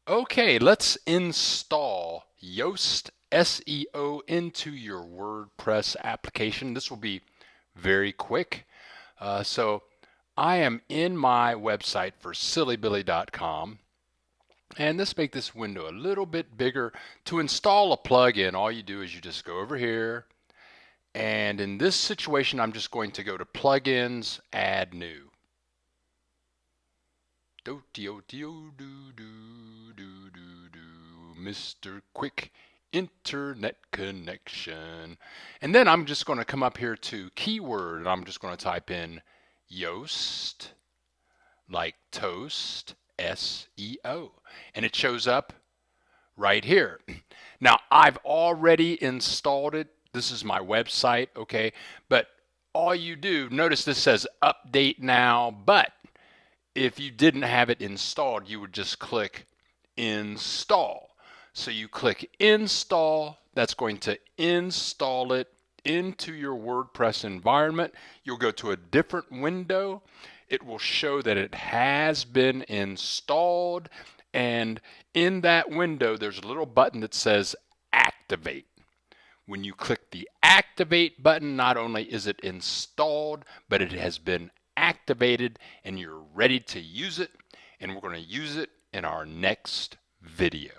Okay, let's install Yoast SEO into your WordPress application. This will be very quick. So I am in my website for sillybilly.com, and let's make this window a little bit bigger. To install a plugin, all you do is you just go over here, and in this situation I'm just going to go to Plugins, Add New. Mr. Quick Internet Connection. And then I'm just going to come up here to keyword, and I'm just going to type in Yoast, like toast, SEO. And it shows up right here. Now, I've already installed it. This is my website, okay? But all you do, notice this says update now, but if you didn't have it installed, you would just click install. So you click install, that's going to install it into your WordPress environment. You'll go to a different window. It will show that it has been installed, and in that window there's a little button that says activate. When you click the activate button, not only is it installed, but it has been activated and you're ready to use it, and we're going to use it in our next video.